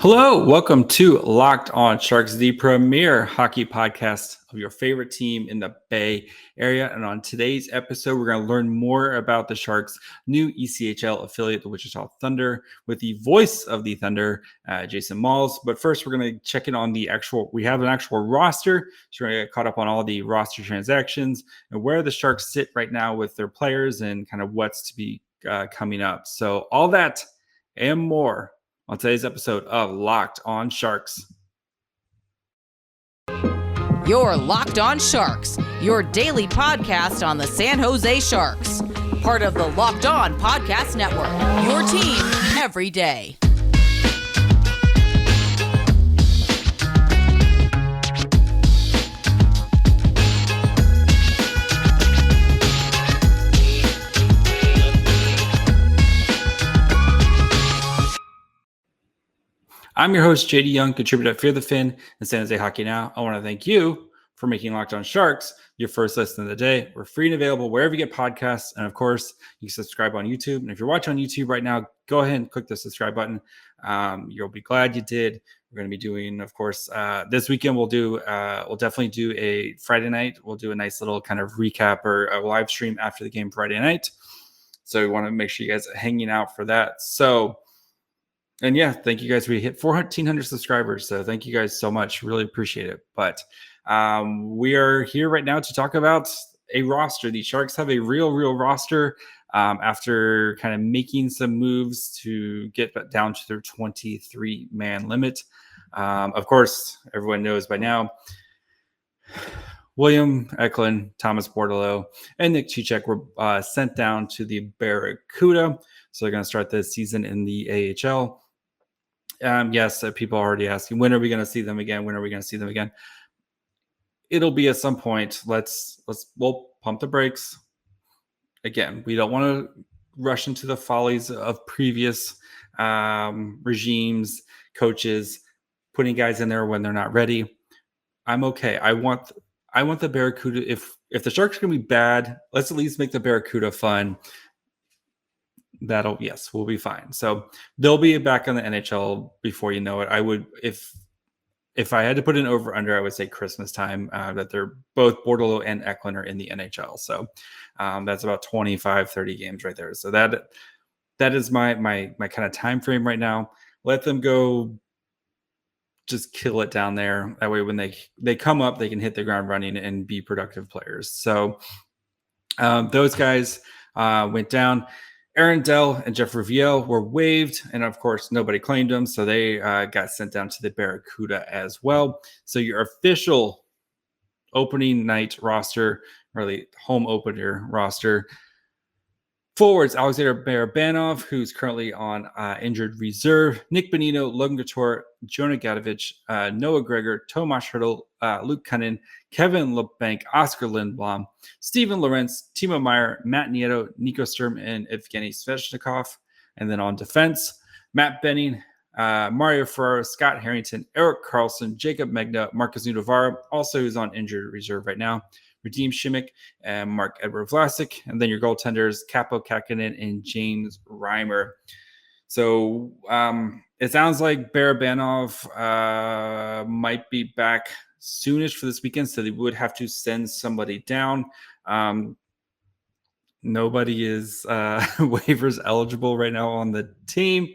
Hello, welcome to Locked On Sharks, the premier hockey podcast of your favorite team in the Bay Area. And on today's episode, we're going to learn more about the Sharks' new ECHL affiliate, the Wichita Thunder, with the voice of the Thunder, Jason Malls. But first, we're going to check in on we have an actual roster. So we're going to get caught up on all the roster transactions and where the Sharks sit right now with their players and kind of what's to be coming up. So all that and more on today's episode of Locked On Sharks. You're Locked On Sharks, your daily podcast on the San Jose Sharks. Part of the Locked On Podcast Network, your team every day. I'm your host, JD Young, contributor at Fear the Fin and San Jose Hockey Now. I want to thank you for making Locked On Sharks your first listen of the day. We're free and available wherever you get podcasts. And of course, you can subscribe on YouTube. And if you're watching on YouTube right now, go ahead and click the subscribe button. You'll be glad you did. We're going to be doing, of course, this weekend we'll definitely do a Friday night. We'll do a nice little kind of recap or a live stream after the game Friday night. So we want to make sure you guys are hanging out for that. And yeah, thank you guys. We hit 1,400 subscribers. So thank you guys so much. Really appreciate it. But we are here right now to talk about a roster. The Sharks have a real roster after kind of making some moves to get down to their 23-man limit. Of course, everyone knows by now, William Eklund, Thomas Bordeleau, and Nick Cicek were sent down to the Barracuda. So they're going to start this season in the AHL. Yes, people are already asking, when are we going to see them again? When are we going to see them again? It'll be at some point. We'll pump the brakes. Again, we don't want to rush into the follies of previous regimes, coaches, putting guys in there when they're not ready. I'm okay. I want the Barracuda. If the Sharks are going to be bad, let's at least make the Barracuda fun. We'll be fine. So they'll be back on the NHL before you know it. I would, if I had to put an over under, I would say Christmas time, that they're both Bordeleau and Eklund are in the NHL. So that's about 25, 30 games right there. So that is my kind of time frame right now. Let them go, just kill it down there. That way, when they come up, they can hit the ground running and be productive players. So those guys went down. Aaron Dell and Jeff Riviere were waived, and of course, nobody claimed them, so they got sent down to the Barracuda as well. So your official opening night roster, really home opener roster, forwards, Alexander Barabanov, who's currently on injured reserve, Nick Bonino, Logan Couture, Jonah Gadovich, Noah Gregor, Tomas Hertl, Luke Cunnin, Kevin LeBanc, Oscar Lindblom, Steven Lorentz, Timo Meyer, Matt Nieto, Nico Sturm, and Evgeny Svechnikov. And then on defense, Matt Benning, Mario Ferraro, Scott Harrington, Eric Carlson, Jacob Megna, Marcus Nudavara, also who's on injured reserve right now, Radim Shimmick, and Mark Edward Vlasic. And then your goaltenders, Capo Kakinen and James Reimer. So it sounds like Barabanov might be back soonish for this weekend, so they would have to send somebody down. Nobody is waivers eligible right now on the team,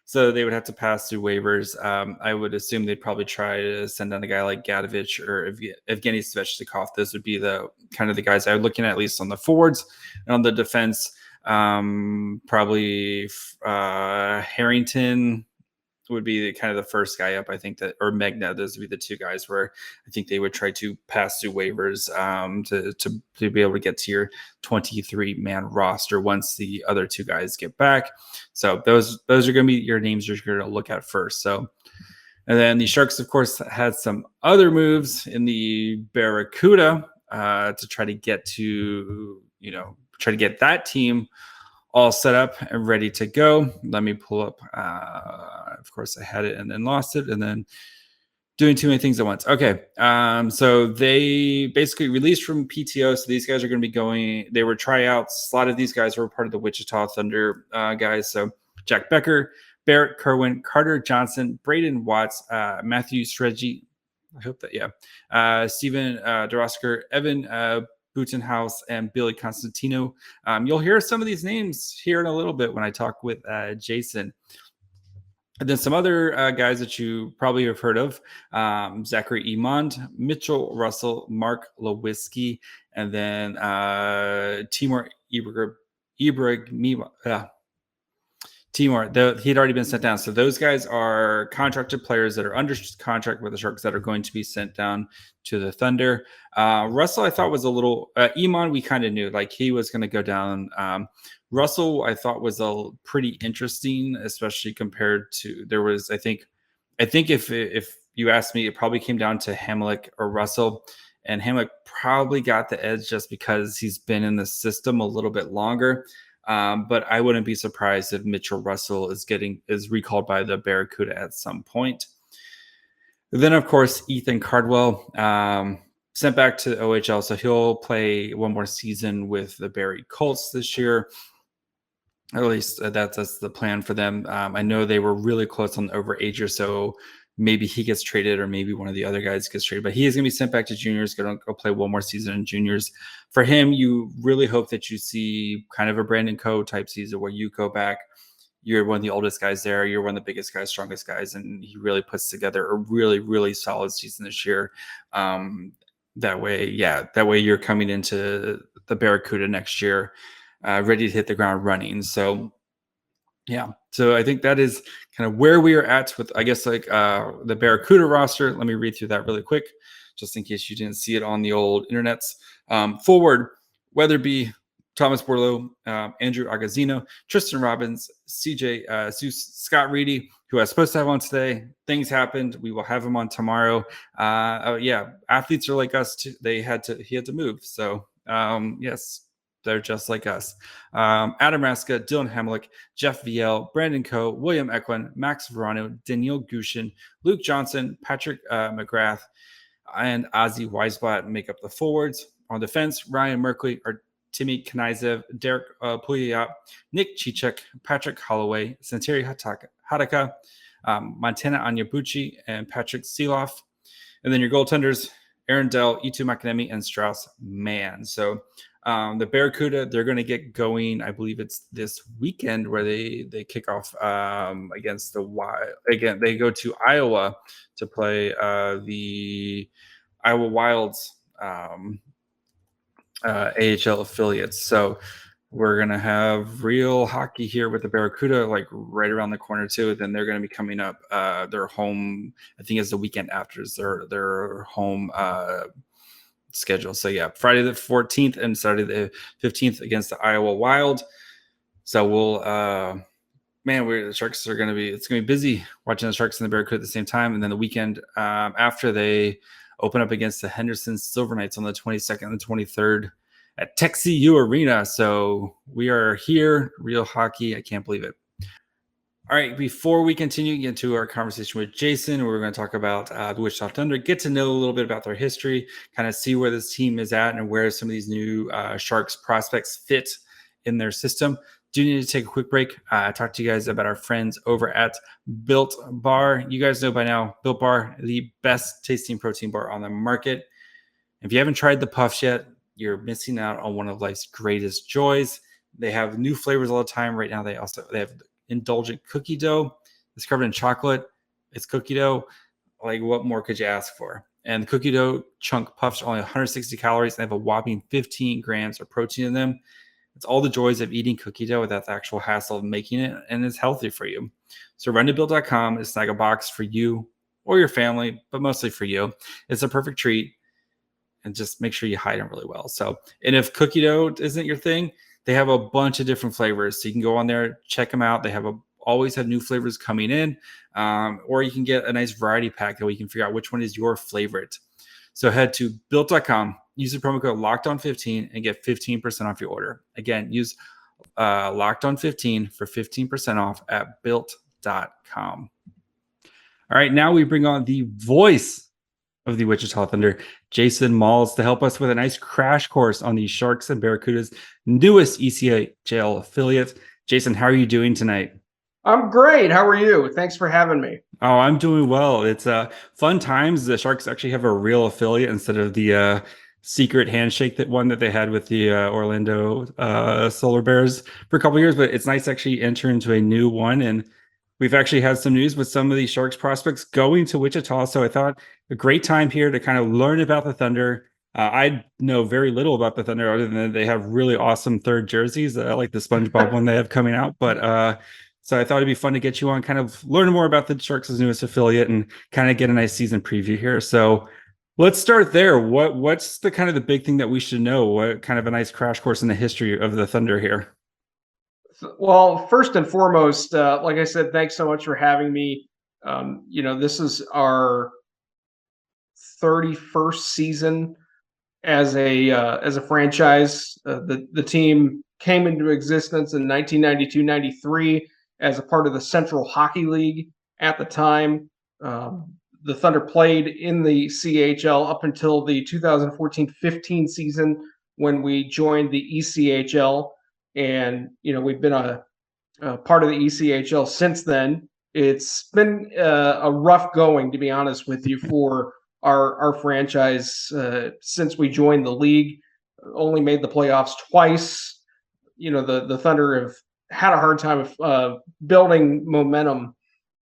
so they would have to pass through waivers. I would assume they'd probably try to send down a guy like Gadovich or Evgeny Svechnikov. Those would be the kind of the guys I would look at least on the forwards. And on the defense, probably Harrington would be the kind of the first guy up, I think, that, or Megna. Those would be the two guys where I think they would try to pass through waivers to be able to get to your 23-man roster once the other two guys get back. So those are going to be your names you're going to look at first. So, and then the Sharks, of course, had some other moves in the Barracuda to try to get that team all set up and ready to go. Let me pull up. Of course, I had it and then lost it, and then doing too many things at once. Okay. So they basically released from PTO. So these guys are going to be going. They were tryouts. A lot of these guys were part of the Wichita Thunder guys. So Jack Becker, Barrett Kerwin, Carter Johnson, Braden Watts, Matthew Streggy. I hope that, Steven DeRosker, Evan Butenhaus, and Billy Constantino. You'll hear some of these names here in a little bit when I talk with Jason. And then some other guys that you probably have heard of, Zachary Emond, Mitchell Russell, Mark Lewinsky, and then Timur Timur, he'd already been sent down. So those guys are contracted players that are under contract with the Sharks that are going to be sent down to the Thunder. Russell, I thought was a little Iman. We kind of knew like he was going to go down. Russell, I thought was pretty interesting, especially compared to there was. I think if you asked me, it probably came down to Hamlick or Russell, and Hamlick probably got the edge just because he's been in the system a little bit longer. But I wouldn't be surprised if Mitchell Russell is recalled by the Barracuda at some point. Then, of course, Ethan Cardwell sent back to the OHL, so he'll play one more season with the Barrie Colts this year. At least that's the plan for them. I know they were really close on the overager, so maybe he gets traded or maybe one of the other guys gets traded. But he is going to be sent back to juniors, going to go play one more season in juniors. For him, you really hope that you see kind of a Brandon Coe type season where you go back. You're one of the oldest guys there. You're one of the biggest guys, strongest guys, and he really puts together a really, really solid season this year. That way you're coming into the Barracuda next year ready to hit the ground running. So I think that is kind of where we are at with, I guess, like the Barracuda roster. Let me read through that really quick, just in case you didn't see it on the old internets. Forward, Weatherby, Thomas Borlow, Andrew Agazzino, Tristan Robbins, CJ Seuss, Scott Reedy, who I was supposed to have on today. Things happened. We will have him on tomorrow. Athletes are like us too. He had to move. So yes, they're just like us. Adam Raska, Dylan Hamlick, Jeff VL, Brandon Coe, William Eklund, Max Verano, Daniel Gushin, Luke Johnson, Patrick McGrath, and Ozzy Weisblatt make up the forwards. On defense, Ryan Merkley, Timmy Knizev, Derek Puyat, Nick Chichek, Patrick Holloway, Santeri Hataka, Montana Anyabuchi, and Patrick Seeloff. And then your goaltenders, Aaron Dell, Itu Makanemi, and Strauss Mann. So the Barracuda, they're going to get going. I believe it's this weekend where they kick off against the Wild. Again, they go to Iowa to play the Iowa Wilds AHL affiliates. So we're going to have real hockey here with the Barracuda, like right around the corner too. Then they're going to be coming up their home. I think it's the weekend after their home schedule. So Friday the 14th and Saturday the 15th against the Iowa Wild. So we'll the Sharks are going to be, it's going to be busy watching the Sharks and the Barracuda at the same time. And then the weekend after, they open up against the Henderson Silver Knights on the 22nd and the 23rd at Texas U Arena. So we are here, real hockey. I can't believe it. All right, before we continue into our conversation with Jason, we're going to talk about the Wichita Thunder, get to know a little bit about their history, kind of see where this team is at and where some of these new Sharks prospects fit in their system. Do need to take a quick break. Talk to you guys about our friends over at Built Bar. You guys know by now, Built Bar, the best tasting protein bar on the market. If you haven't tried the puffs yet, you're missing out on one of life's greatest joys. They have new flavors all the time. Right now, they have indulgent cookie dough. It's covered in chocolate. It's cookie dough. Like, what more could you ask for? And the cookie dough chunk puffs are only 160 calories. And they have a whopping 15 grams of protein in them. It's all the joys of eating cookie dough without the actual hassle of making it, and it's healthy for you. So run to Built.com and snag a box for you or your family, but mostly for you. It's a perfect treat, and just make sure you hide them really well. So, and if cookie dough isn't your thing, they have a bunch of different flavors. So you can go on there, check them out. They always have new flavors coming in, or you can get a nice variety pack that we can figure out which one is your favorite. So head to Built.com, use the promo code LOCKEDON15 and get 15% off your order. Again, use LOCKEDON15 for 15% off at Built.com. All right, now we bring on the voice of the Wichita Thunder, Jason Malls, to help us with a nice crash course on the Sharks and Barracuda's newest ECHL affiliate. Jason, how are you doing tonight? I'm great. How are you? Thanks for having me. Oh, I'm doing well. It's fun times. The Sharks actually have a real affiliate instead of the secret handshake that they had with the Orlando Solar Bears for a couple years. But it's nice to actually enter into a new one, and we've actually had some news with some of these Sharks prospects going to Wichita. So I thought a great time here to kind of learn about the Thunder. I know very little about the Thunder other than they have really awesome third jerseys, like the SpongeBob one they have coming out. But so I thought it'd be fun to get you on, kind of learn more about the Sharks' newest affiliate and kind of get a nice season preview here. So let's start there. What's the kind of the big thing that we should know? What kind of a nice crash course in the history of the Thunder here? Well, first and foremost, like I said, thanks so much for having me. This is our 31st season as a franchise. The team came into existence in 1992-93 as a part of the Central Hockey League at the time. The Thunder played in the CHL up until the 2014-15 season when we joined the ECHL, and we've been a part of the ECHL since then. It's been a rough going, to be honest with you, for our franchise since we joined the league. Only made the playoffs twice. The Thunder have had a hard time of building momentum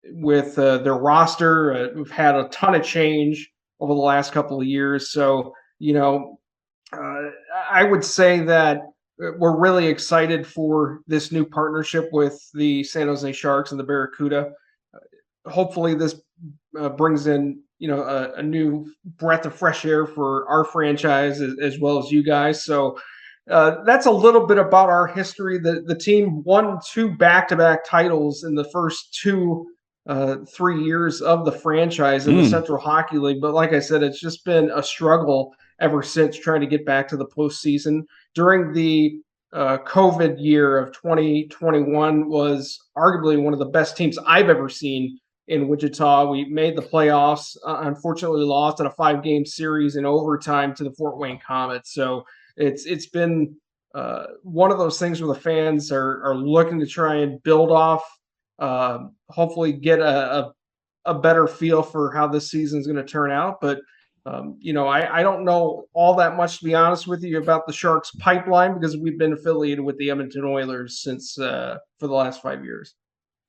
with their roster. We've had a ton of change over the last couple of years, so uh, I would say that we're really excited for this new partnership with the San Jose Sharks and the Barracuda. Hopefully, this brings in a new breath of fresh air for our franchise as well as you guys. So that's a little bit about our history. The team won two back-to-back titles in the first 3 years of the franchise in the Mm. Central Hockey League. But like I said, it's just been a struggle ever since trying to get back to the postseason. During the COVID year of 2021 was arguably one of the best teams I've ever seen in Wichita. We made the playoffs, unfortunately lost in a 5-game series in overtime to the Fort Wayne Comets. So it's been one of those things where the fans are looking to try and build off, hopefully get a better feel for how this season is going to turn out. But I don't know all that much, to be honest with you, about the Sharks pipeline because we've been affiliated with the Edmonton Oilers since for the last 5 years.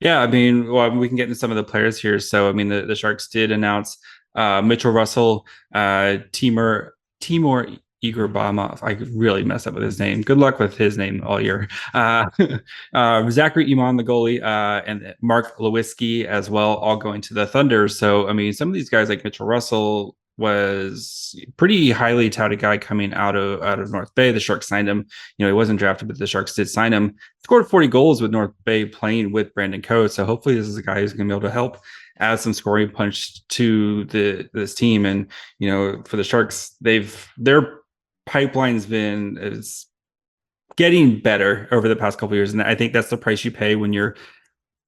Yeah, I mean, well, we can get into some of the players here. So, I mean, the Sharks did announce Mitchell Russell, Timur Igorbamov. I really messed up with his name. Good luck with his name all year. Zachary Iman, the goalie, and Mark Lewinsky as well, all going to the Thunder. So, I mean, some of these guys like Mitchell Russell was pretty highly touted guy coming out of North Bay. The Sharks signed him. He wasn't drafted, but the Sharks did sign him. Scored 40 goals with North Bay playing with Brandon Coates. So hopefully this is a guy who's going to be able to help add some scoring punch to this team. And for the Sharks, their pipeline's been is getting better over the past couple of years, and I think that's the price you pay when you're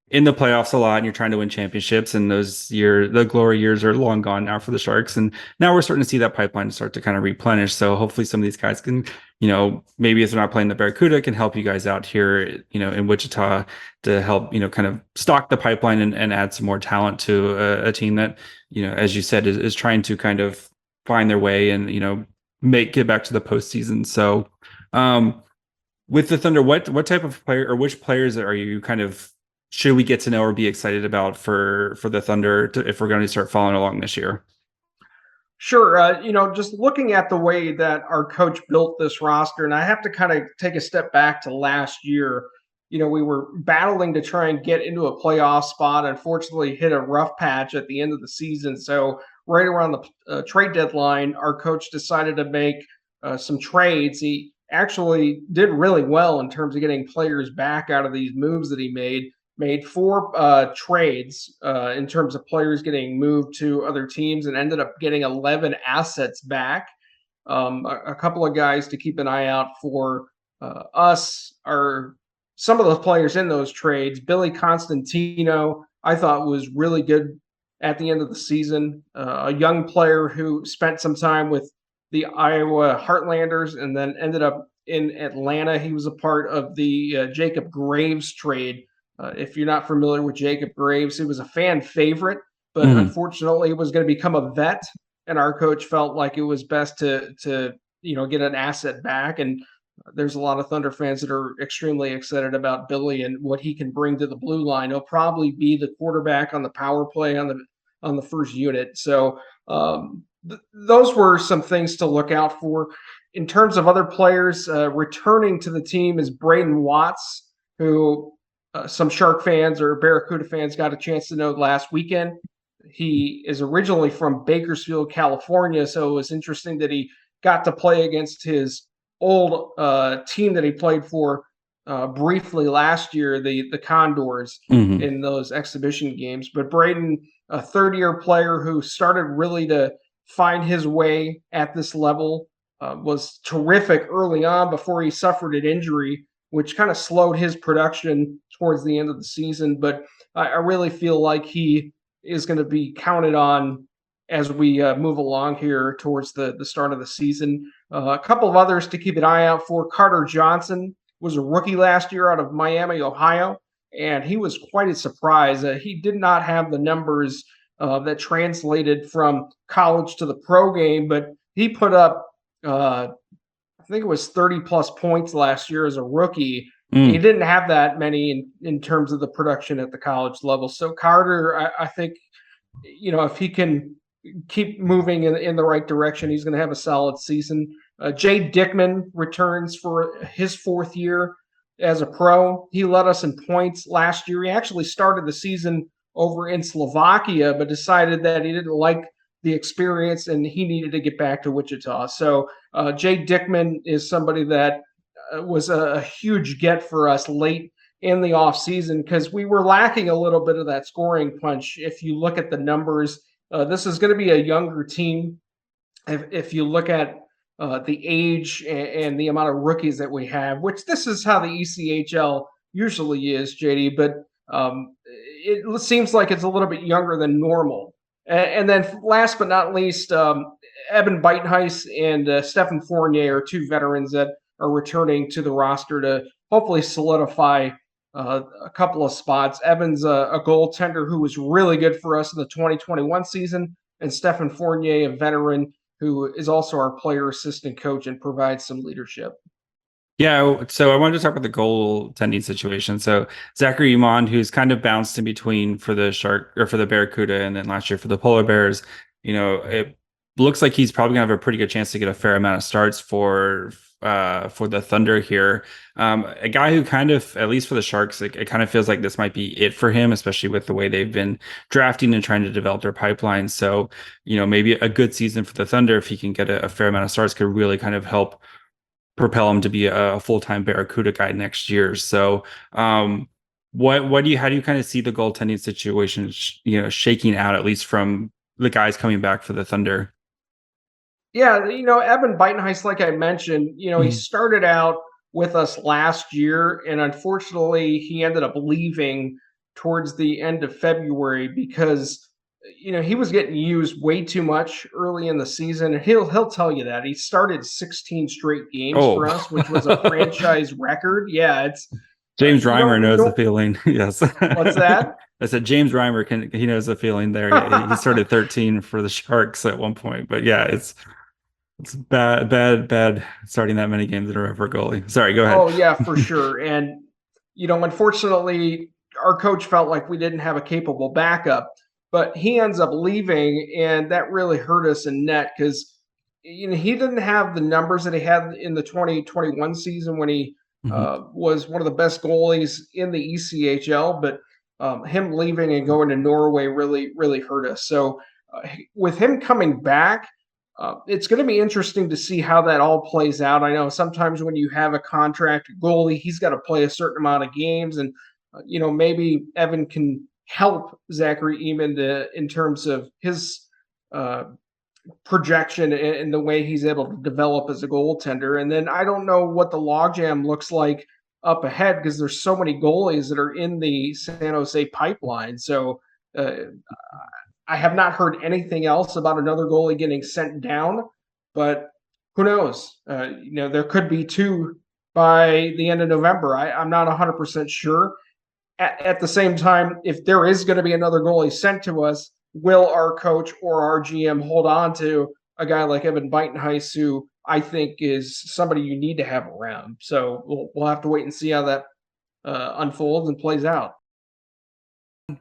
in the playoffs a lot and you're trying to win championships, and the glory years are long gone now for the Sharks. And now we're starting to see that pipeline start to kind of replenish. So hopefully some of these guys can, maybe if they're not playing the Barracuda, can help you guys out here, in Wichita to help, kind of stock the pipeline and add some more talent to a team that, as you said, is trying to kind of find their way and, get back to the postseason. So, with the Thunder, what type of player or which players are you kind of should we get to know or be excited about for the Thunder if we're going to start following along this year? Sure. Just looking at the way that our coach built this roster, and I have to kind of take a step back to last year. We were battling to try and get into a playoff spot. Unfortunately, hit a rough patch at the end of the season. So, right around the trade deadline, our coach decided to make some trades. He actually did really well in terms of getting players back out of these moves that he made 4 trades in terms of players getting moved to other teams and ended up getting 11 assets back. A couple of guys to keep an eye out for us are some of those players in those trades. Billy Constantino, I thought was really good at the end of the season. A young player who spent some time with the Iowa Heartlanders and then ended up in Atlanta. He was a part of the Jacob Graves trade If you're not familiar with Jacob Graves, he was a fan favorite, but Mhm. unfortunately was going to become a vet, and our coach felt like it was best to get an asset back. And there's a lot of Thunder fans that are extremely excited about Billy and what he can bring to the blue line. He'll probably be the quarterback on the power play on the first unit. So those were some things to look out for. In terms of other players returning to the team is Braden Watts, who some Shark fans or Barracuda fans got a chance to know last weekend. He is originally from Bakersfield, California, so it was interesting that he got to play against his old team that he played for briefly last year, the Condors, Mhm. in those exhibition games. But Braden, a third-year player who started really to find his way at this level, was terrific early on before he suffered an injury, which kind of slowed his production towards the end of the season. But I really feel like he is going to be counted on as we move along here towards the start of the season. A couple of others to keep an eye out for. Carter Johnson was a rookie last year out of Miami, Ohio, and he was quite a surprise. He did not have the numbers that translated from college to the pro game, but he put up, I think it was 30 plus points last year as a rookie. He Mm. didn't have that many in terms of the production at the college level. So Carter, I think, if he can keep moving in the right direction, he's going to have a solid season. Jay Dickman returns for his fourth year as a pro. He led us in points last year. He actually started the season over in Slovakia, but decided that he didn't like the experience and he needed to get back to Wichita. So Jay Dickman is somebody that was a huge get for us late in the offseason because we were lacking a little bit of that scoring punch. If you look at the numbers, this is going to be a younger team. If you look at the age and the amount of rookies that we have, which this is how the ECHL usually is, JD, but it seems like it's a little bit younger than normal. And then last but not least, Evan Beitenheis and Stefan Fournier are two veterans that are returning to the roster to hopefully solidify a couple of spots. Evan's a goaltender who was really good for us in the 2021 season, and Stefan Fournier, a veteran who is also our player assistant coach and provides some leadership. Yeah, so I wanted to talk about the goaltending situation. So Zachary Iman, who's kind of bounced in between for the Shark or for the Barracuda, and then last year for the Polar Bears. It looks like he's probably gonna have a pretty good chance to get a fair amount of starts for the Thunder here. A guy who kind of, at least for the Sharks, it kind of feels like this might be it for him, especially with the way they've been drafting and trying to develop their pipeline. So, maybe a good season for the Thunder if he can get a fair amount of starts could really kind of help propel him to be a full-time Barracuda guy next year. So, how do you kind of see the goaltending situation, shaking out, at least from the guys coming back for the Thunder? Yeah, Evan Beitenheis, like I mentioned, he Mhm. started out with us last year, and unfortunately, he ended up leaving towards the end of February because he was getting used way too much early in the season. And he'll tell you that he started 16 straight games Oh, for us, which was a franchise record. Yeah, it's James you Reimer don't knows the don't feeling. Yes. what's that? I said James Reimer he knows the feeling there. He started 13 for the Sharks at one point, but yeah, it's bad starting that many games in a row for a goalie. Sorry, go ahead. Oh yeah, for sure. And unfortunately, our coach felt like we didn't have a capable backup, but he ends up leaving, and that really hurt us in net because he didn't have the numbers that he had in the 2021 season when he Mhm. was one of the best goalies in the ECHL. But him leaving and going to Norway really hurt us. So with him coming back, it's going to be interesting to see how that all plays out. I know sometimes when you have a contract goalie, he's got to play a certain amount of games, and maybe Evan can help Zachary Eamon in terms of his uh, projection and the way he's able to develop as a goaltender. And then I don't know what the logjam looks like up ahead because there's so many goalies that are in the San Jose pipeline. So uh, I have not heard anything else about another goalie getting sent down, but who knows? There could be two by the end of November. I'm not 100% sure. at the same time, if there is going to be another goalie sent to us, will our coach or our GM hold on to a guy like Evan Beitenheis, who I think is somebody you need to have around? So we'll have to wait and see how that unfolds and plays out. All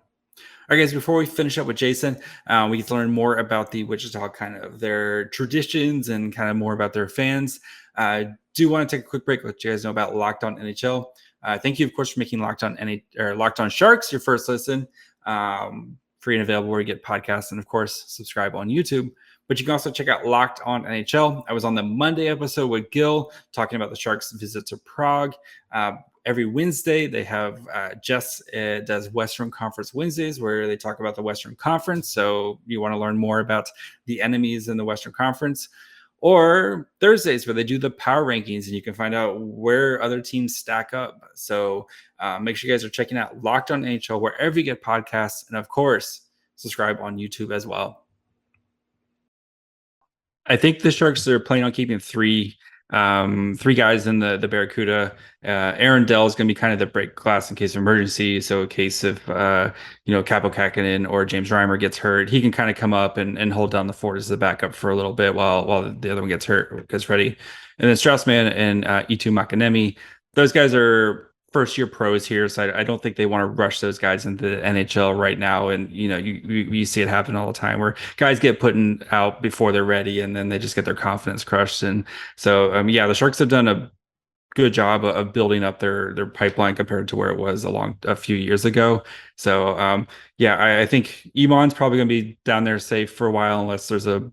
right, guys, before we finish up with Jason, we get to learn more about the Wichita, kind of their traditions and kind of more about their fans. Do want to take a quick break, let you guys know about Locked On NHL. Thank you, of course, for making Locked On Sharks your first listen. Free and available where you get podcasts, and of course, subscribe on YouTube. But you can also check out Locked On NHL. I was on the Monday episode with Gil talking about the Sharks' visit to Prague. Every Wednesday, they have Jess does Western Conference Wednesdays, where they talk about the Western Conference. So you want to learn more about the enemies in the Western Conference. Or Thursdays, where they do the power rankings, and you can find out where other teams stack up. So make sure you guys are checking out Locked On NHL wherever you get podcasts. And of course, subscribe on YouTube as well. I think the Sharks are planning on keeping three guys in the Barracuda. Aaron Dell is going to be kind of the break glass in case of emergency. So in case of Capo Kakinen or James Reimer gets hurt, he can kind of come up and hold down the fort as the backup for a little bit while the other one gets ready. And then Straussman and Itu Makanemi, those guys are first-year pros here, so I don't think they want to rush those guys into the NHL right now. And you see it happen all the time where guys get put out before they're ready, and then they just get their confidence crushed. And so, the Sharks have done a good job of building up their pipeline compared to where it was a few years ago. So, I think Iman's probably going to be down there safe for a while unless there's a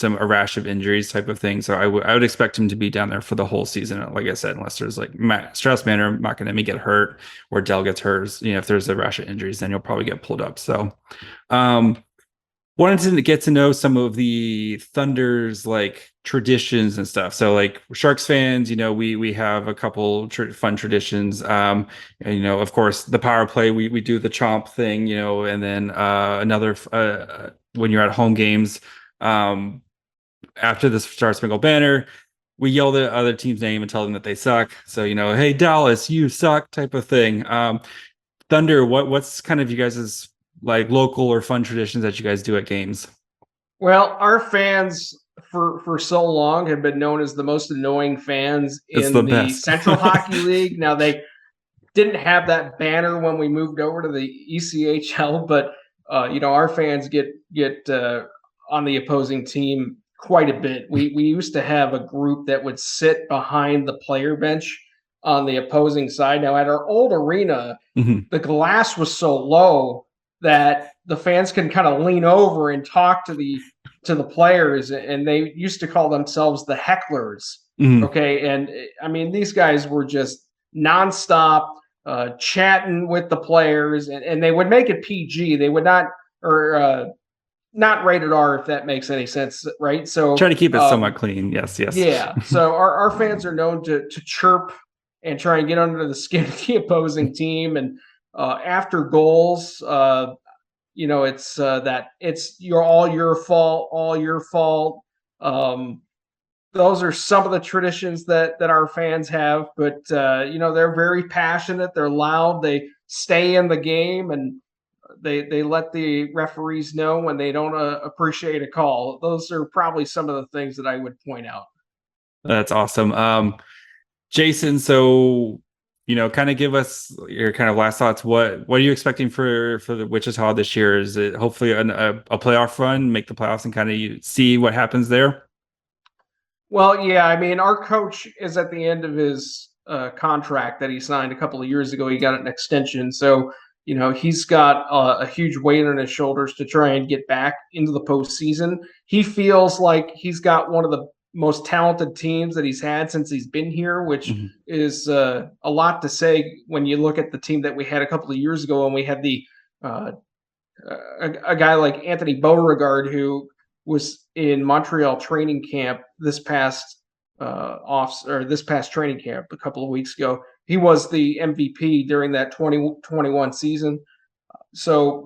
rash of injuries type of thing. So I would expect him to be down there for the whole season, like I said, unless there's like Straussman or Makanemi get hurt or Dell gets hurt. If there's a rash of injuries, then you'll probably get pulled up. So wanted to get to know some of the Thunder's like traditions and stuff. So like Sharks fans, we have a couple fun traditions. Of course, the power play, we do the chomp thing, and then another when you're at home games, after the Star Spangled Banner, we yell the other team's name and tell them that they suck. So, hey, Dallas, you suck type of thing. Thunder, what's kind of you guys' like local or fun traditions that you guys do at games? Well, our fans for so long have been known as the most annoying fans in the Central Hockey League. Now, they didn't have that banner when we moved over to the ECHL, but our fans get on the opposing team quite a bit. We used to have a group that would sit behind the player bench on the opposing side. Now, at our old arena, the glass was so low that the fans can kind of lean over and talk to the players, and they used to call themselves the hecklers. Okay, and I mean, these guys were just nonstop chatting with the players, and they would make it PG. They would not, or not rated R, if that makes any sense, right? So try to keep it somewhat clean. Yes. Yeah. So our fans are known to chirp and try and get under the skin of the opposing team. And after goals, it's that it's all your fault. Those are some of the traditions that our fans have, but they're very passionate. They're loud. They stay in the game, and they let the referees know when they don't appreciate a call. Those are probably some of the things that I would point out. That's awesome. Jason, so kind of give us your kind of last thoughts. What are you expecting for the Wichita this year? Is it hopefully a playoff run, make the playoffs, and kind of see what happens there? Well, yeah, I mean, our coach is at the end of his contract that he signed a couple of years ago. He got an extension, so he's got a huge weight on his shoulders to try and get back into the postseason. He feels like he's got one of the most talented teams that he's had since he's been here, which is a lot to say when you look at the team that we had a couple of years ago, and we had the a guy like Anthony Beauregard, who was in Montreal training camp this past training camp a couple of weeks ago. He was the MVP during that 2021 season. So,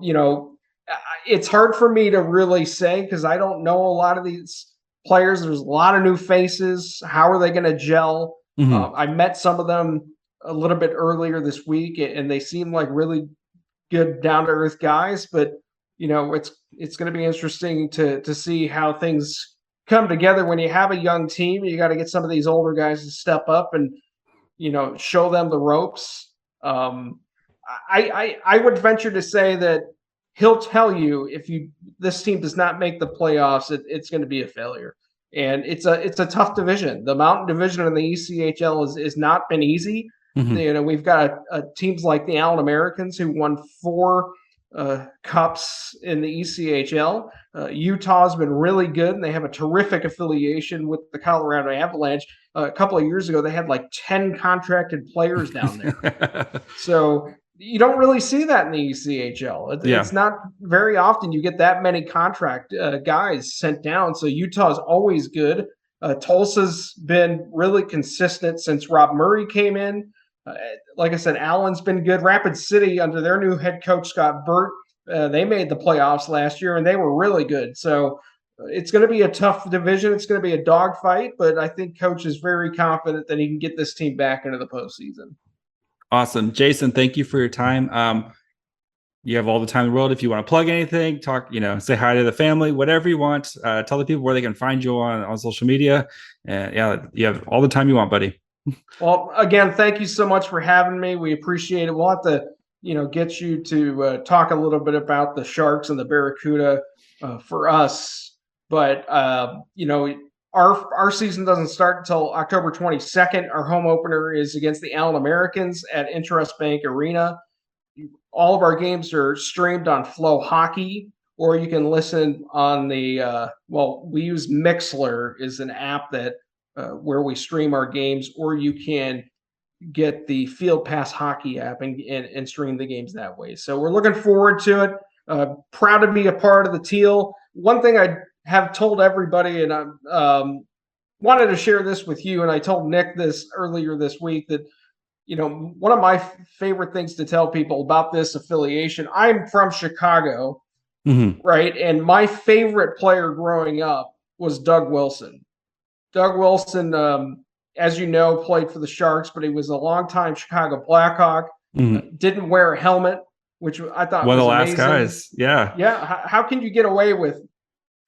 it's hard for me to really say because I don't know a lot of these players. There's a lot of new faces. How are they going to gel? I met some of them a little bit earlier this week, and they seem like really good, down to earth guys. But it's going to be interesting to see how things come together when you have a young team. You got to get some of these older guys to step up and show them the ropes. I would venture to say that he'll tell you if this team does not make the playoffs, it's going to be a failure. And it's a tough division. The Mountain Division in the ECHL is not been easy. Mm-hmm. We've got teams like the Allen Americans who won 4 cups in the ECHL. Utah's been really good, and they have a terrific affiliation with the Colorado Avalanche. A couple of years ago, they had like 10 contracted players down there. So you don't really see that in the ECHL. It's not very often you get that many contract guys sent down. So Utah's always good. Tulsa's been really consistent since Rob Murray came in. Like I said, Allen's been good. Rapid City, under their new head coach, Scott Burt, they made the playoffs last year, and they were really good. So it's going to be a tough division. It's going to be a dogfight, but I think Coach is very confident that he can get this team back into the postseason. Awesome. Jason, thank you for your time. You have all the time in the world. If you want to plug anything, talk, say hi to the family, whatever you want. Tell the people where they can find you on social media. And you have all the time you want, buddy. Well, again, thank you so much for having me. We appreciate it. We'll have to, get you to talk a little bit about the Sharks and the Barracuda for us. But, our season doesn't start until October 22nd. Our home opener is against the Allen Americans at Intrust Bank Arena. All of our games are streamed on Flow Hockey, or you can listen on the, we use Mixler, is an app that where we stream our games, or you can get the Field Pass Hockey app and stream the games that way. So we're looking forward to it. Proud to be a part of the Teal. One thing I have told everybody, and I wanted to share this with you, and I told Nick this earlier this week, that one of my favorite things to tell people about this affiliation, I'm from Chicago, right? And my favorite player growing up was Doug Wilson. Doug Wilson, as you know, played for the Sharks, but he was a longtime Chicago Blackhawk. Didn't wear a helmet, which I thought one was of the last amazing. guys. Yeah. Yeah. How can you get away with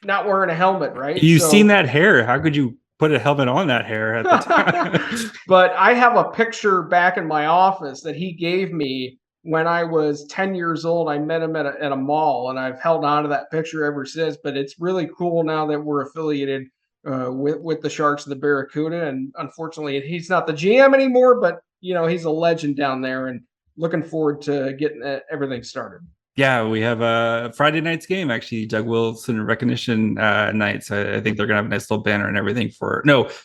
not wearing a helmet, right? You've seen that hair. How could you put a helmet on that hair at the time? But I have a picture back in my office that he gave me when I was 10 years old. I met him at a mall, and I've held on to that picture ever since. But it's really cool now that we're affiliated with the Sharks and the Barracuda. And unfortunately, he's not the GM anymore, but he's a legend down there, and looking forward to getting everything started. Yeah, we have a Friday night's game, actually, Doug Wilson recognition night. So I think they're going to have a nice little banner and everything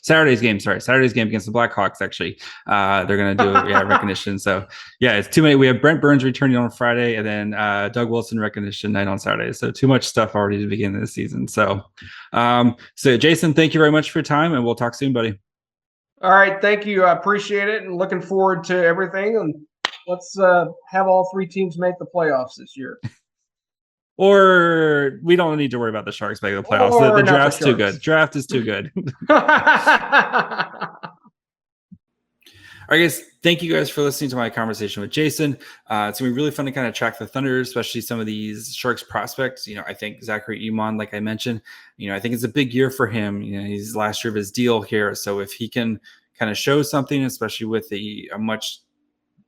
Saturday's game. Sorry, Saturday's game against the Blackhawks, actually. They're going to do recognition. So yeah, it's too many. We have Brent Burns returning on Friday, and then Doug Wilson recognition night on Saturday. So too much stuff already to begin this season. So, Jason, thank you very much for your time, and we'll talk soon, buddy. All right. Thank you. I appreciate it, and looking forward to everything. And let's have all 3 teams make the playoffs this year. Or we don't need to worry about the Sharks making the playoffs. The draft's too good. Draft is too good. All right, guys. Thank you guys for listening to my conversation with Jason. It's going to be really fun to kind of track the Thunder, especially some of these Sharks prospects. I think Zachary Iman, like I mentioned, I think it's a big year for him. He's last year of his deal here. So if he can kind of show something, especially with a much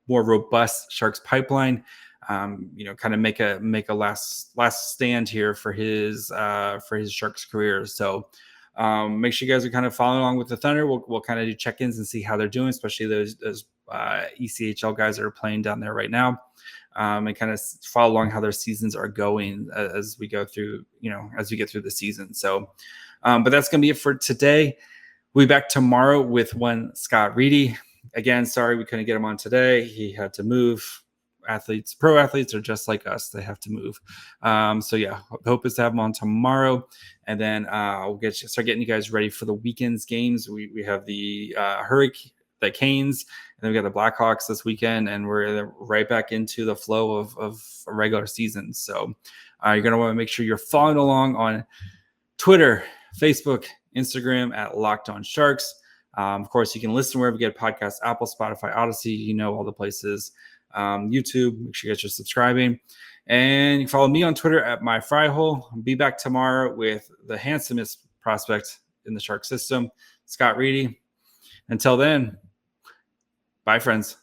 more robust Sharks pipeline, kind of make a last stand here for his Sharks career. So make sure you guys are kind of following along with the Thunder. We'll kind of do check-ins and see how they're doing, especially those ECHL guys that are playing down there right now, and kind of follow along how their seasons are going as we go through, as we get through the season. So, but that's going to be it for today. We'll be back tomorrow with one Scott Reedy. Again, sorry we couldn't get him on today. He had to move. Pro athletes are just like us. They have to move. So yeah, the hope is to have him on tomorrow. And then we'll start getting you guys ready for the weekend's games. We have the Canes, and then we got the Blackhawks this weekend, and we're right back into the flow of a regular season. So you're going to want to make sure you're following along on Twitter, Facebook, Instagram at Locked On Sharks. Of course, you can listen wherever you get podcasts, Apple, Spotify, Odyssey, all the places. YouTube, make sure you guys are subscribing. And you can follow me on Twitter at myfryhole. I'll be back tomorrow with the handsomest prospect in the Shark system, Scott Reedy. Until then, bye, friends.